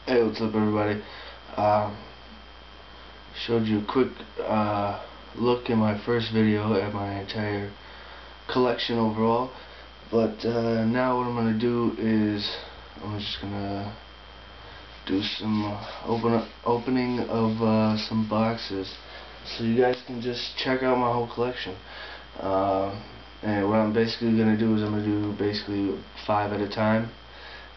Hey, what's up, everybody? Showed you a quick look in my first video at my entire collection overall, but now what I'm gonna do is I'm just gonna do some opening of some boxes, so you guys can just check out my whole collection. And what I'm basically gonna do is I'm gonna do basically 5 at a time.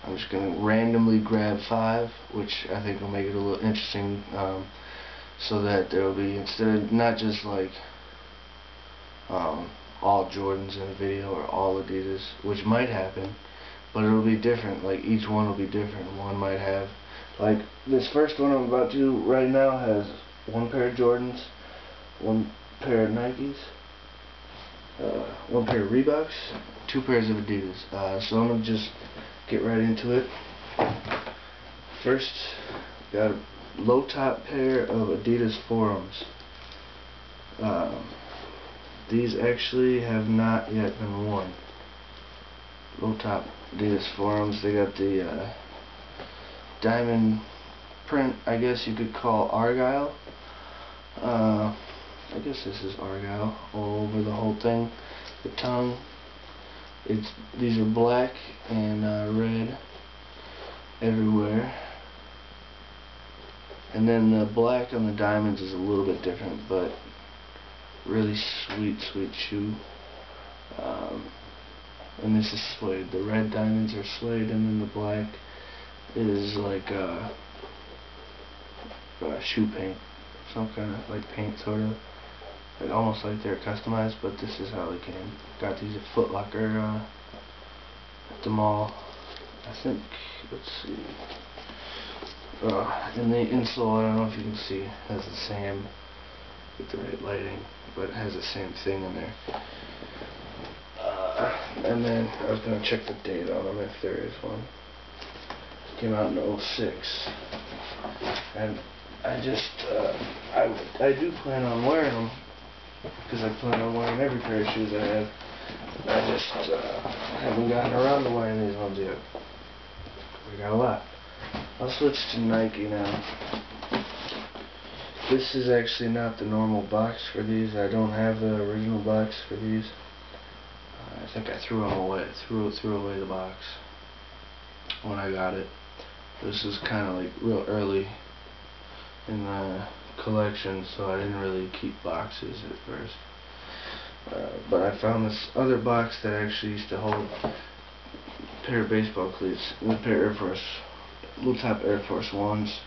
I'm just going to randomly grab 5, which I think will make it a little interesting, so that there will be, instead of not just like all Jordans in a video or all Adidas, which might happen, but it will be different. Like each one will be different. One might have, like this first one I'm about to do right now has 1 pair of Jordans, 1 pair of Nikes, 1 pair of Reeboks, 2 pairs of Adidas. So I'm going to just get right into it. First, got a low top pair of Adidas Forums. These actually have not yet been worn. Low top Adidas Forums. They got the diamond print, I guess you could call Argyle. I guess this is Argyle all over the whole thing. The tongue. These are black and red everywhere, and then the black on the diamonds is a little bit different, but really sweet shoe. And this is suede. The red diamonds are suede, and then the black is like shoe paint, some kind of like paint, sort of. Like almost like they're customized, but this is how they came. Got these at Foot Locker at the mall. I think, let's see. And the insole, I don't know if you can see, has the same, with the right lighting, but it has the same thing in there. And then I was going to check the date on them if there is one. It came out in '06. And I just, I do plan on wearing them, because I plan on wearing every pair of shoes I have. I just haven't gotten around to wearing these ones yet. We got a lot. I'll switch to Nike now. This is actually not the normal box for these. I don't have the original box for these. I think I threw them away. Threw away the box when I got it. This is kind of like real early in the collection, so I didn't really keep boxes at first. But I found this other box that actually used to hold a pair of baseball cleats and a pair of Air Force, low top Air Force Ones,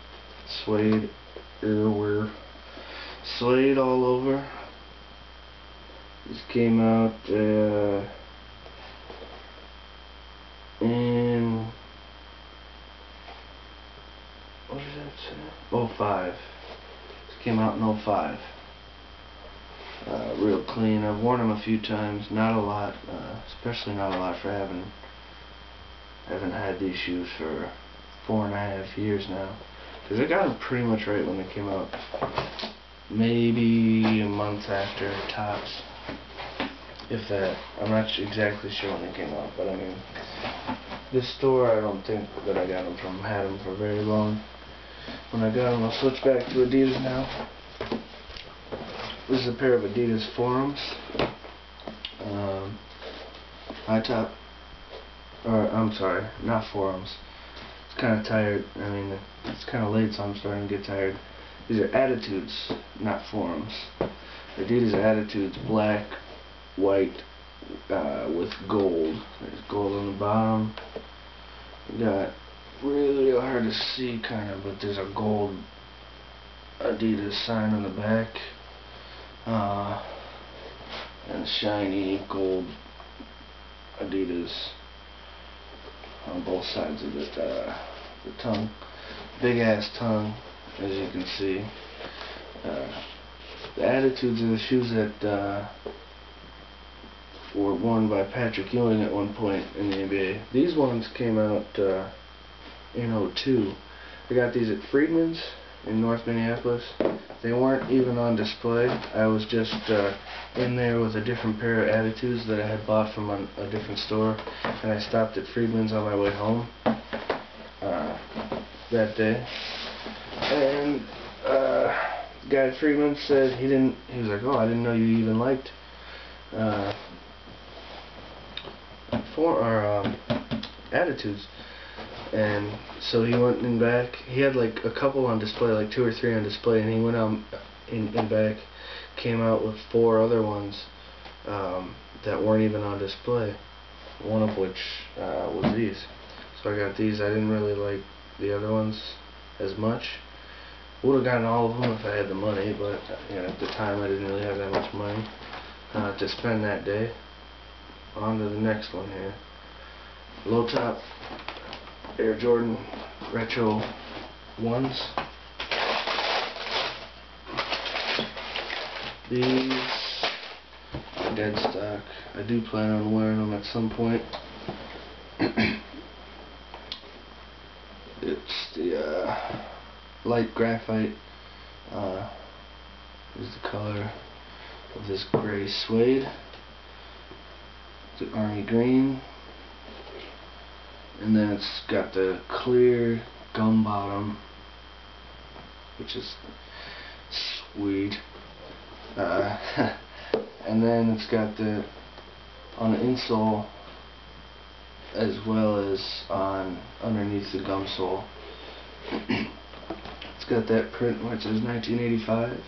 suede everywhere, suede all over. This came out in, what does that say? '05. Came out in '05. Real clean. I've worn them a few times, not a lot, especially not a lot for having had these shoes for 4.5 years now. Because I got them pretty much right when they came out. Maybe a month after, tops. If that. I'm not exactly sure when they came out, but I mean, this store I don't think that I got them from had them for very long. When I got them, I'll switch back to Adidas now. This is a pair of Adidas Forums. High top, or I'm sorry, not Forums. It's kind of tired. I mean, it's kind of late, so I'm starting to get tired. These are Attitudes, not Forums. Adidas Attitudes, black, white, with gold. There's gold on the bottom. You got really hard to see, kind of, but there's a gold Adidas sign on the back, and shiny gold Adidas on both sides of the tongue. Big ass tongue, as you can see. The Attitudes are the shoes that were worn by Patrick Ewing at one point in the NBA. These ones came out in '02. I got these at Friedman's in North Minneapolis. They weren't even on display. I was just in there with a different pair of Attitudes that I had bought from a different store, and I stopped at Friedman's on my way home. that day, and guy at Friedman said he was like, oh, I didn't know you even liked attitudes. And so he went in back. He had like a couple on display, like 2 or 3 on display, and he went out in back, came out with 4 other ones that weren't even on display, one of which was these. So I got these. I didn't really like the other ones as much. Would have gotten all of them if I had the money, but at the time I didn't really have that much money to spend that day. On to the next one here. Low top Air Jordan Retro 1s. These are dead stock. I do plan on wearing them at some point. It's the light graphite is the color of this gray suede. The army green, and then it's got the clear gum bottom, which is sweet. And then it's got the on the insole as well as on underneath the gum sole. It's got that print which is 1985.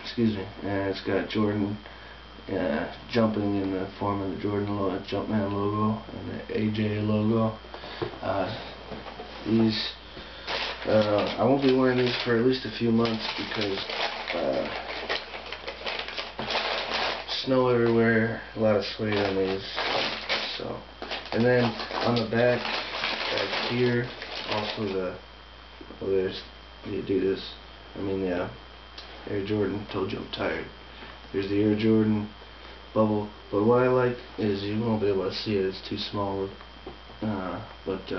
Excuse me, and it's got Jordan jumping in the form of the Jordan Jumpman logo and the AJ logo. These I won't be wearing these for at least a few months because snow everywhere, a lot of suede on these. So, and then on the back here, also there's the Adidas. The Air Jordan. Told you I'm tired. There's the Air Jordan bubble, but what I like is you won't be able to see it, it's too small, but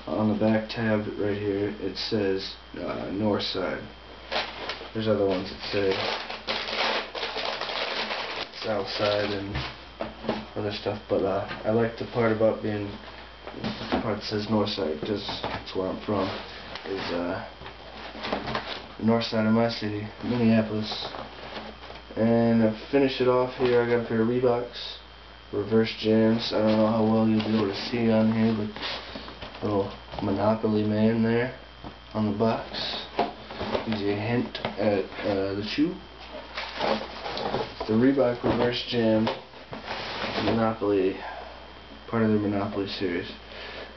on the back tab right here it says Northside. There's other ones that say Southside and other stuff, but I like the part about being the part that says Northside because that's where I'm from, is the north side of my city, Minneapolis. And to finish it off here, I got a pair of Reeboks reverse jams. I don't know how well you'll be able to see on here, but little Monopoly Man there on the box gives you a hint at the shoe. It's the Reebok reverse jam Monopoly, part of their Monopoly series.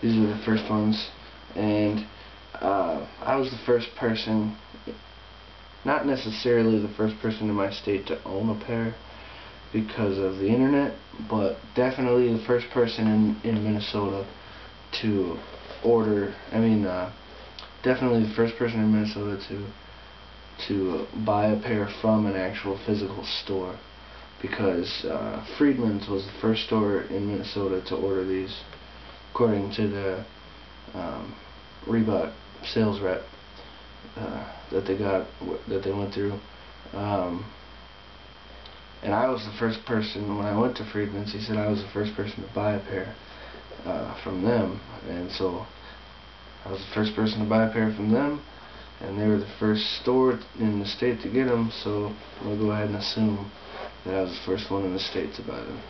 These were the first ones, and I was the first person, not necessarily the first person in my state to own a pair because of the internet, but definitely the first person in Minnesota to order, definitely the first person in Minnesota to buy a pair from an actual physical store, because Friedman's was the first store in Minnesota to order these, according to the Reebok sales rep that they went through. And I was the first person, when I went to Friedman's, he said I was the first person to buy a pair from them, and so I was the first person to buy a pair from them, and they were the first store in the state to get them, so I'm going to go ahead and assume that I was the first one in the state to buy them.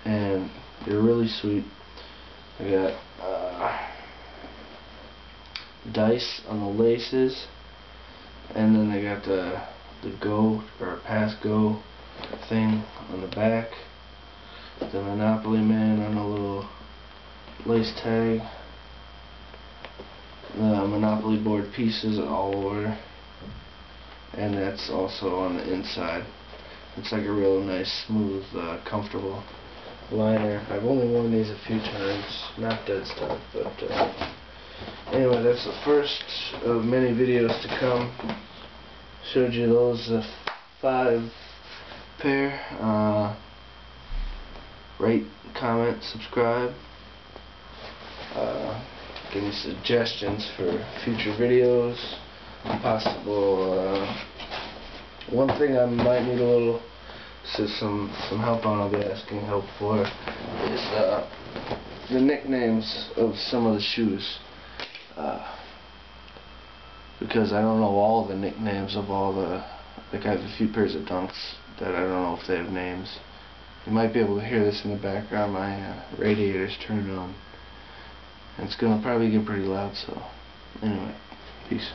And they're really sweet. I got dice on the laces, and then they got the go or pass go thing on the back, the Monopoly Man on a little lace tag, the Monopoly board pieces all over, and that's also on the inside. It's like a real nice, smooth, comfortable liner. I've only worn these a few times, not dead stock, but anyway, that's the first of many videos to come. Showed you those 5 pair. Rate, comment, subscribe. Give me suggestions for future videos. Possible. One thing I might need a little, some help on, I'll be asking help for, is the nicknames of some of the shoes. because I don't know all the nicknames of all the, like I have a few pairs of Dunks that I don't know if they have names. You might be able to hear this in the background. My radiator's turned on. And it's gonna probably get pretty loud, so anyway, peace.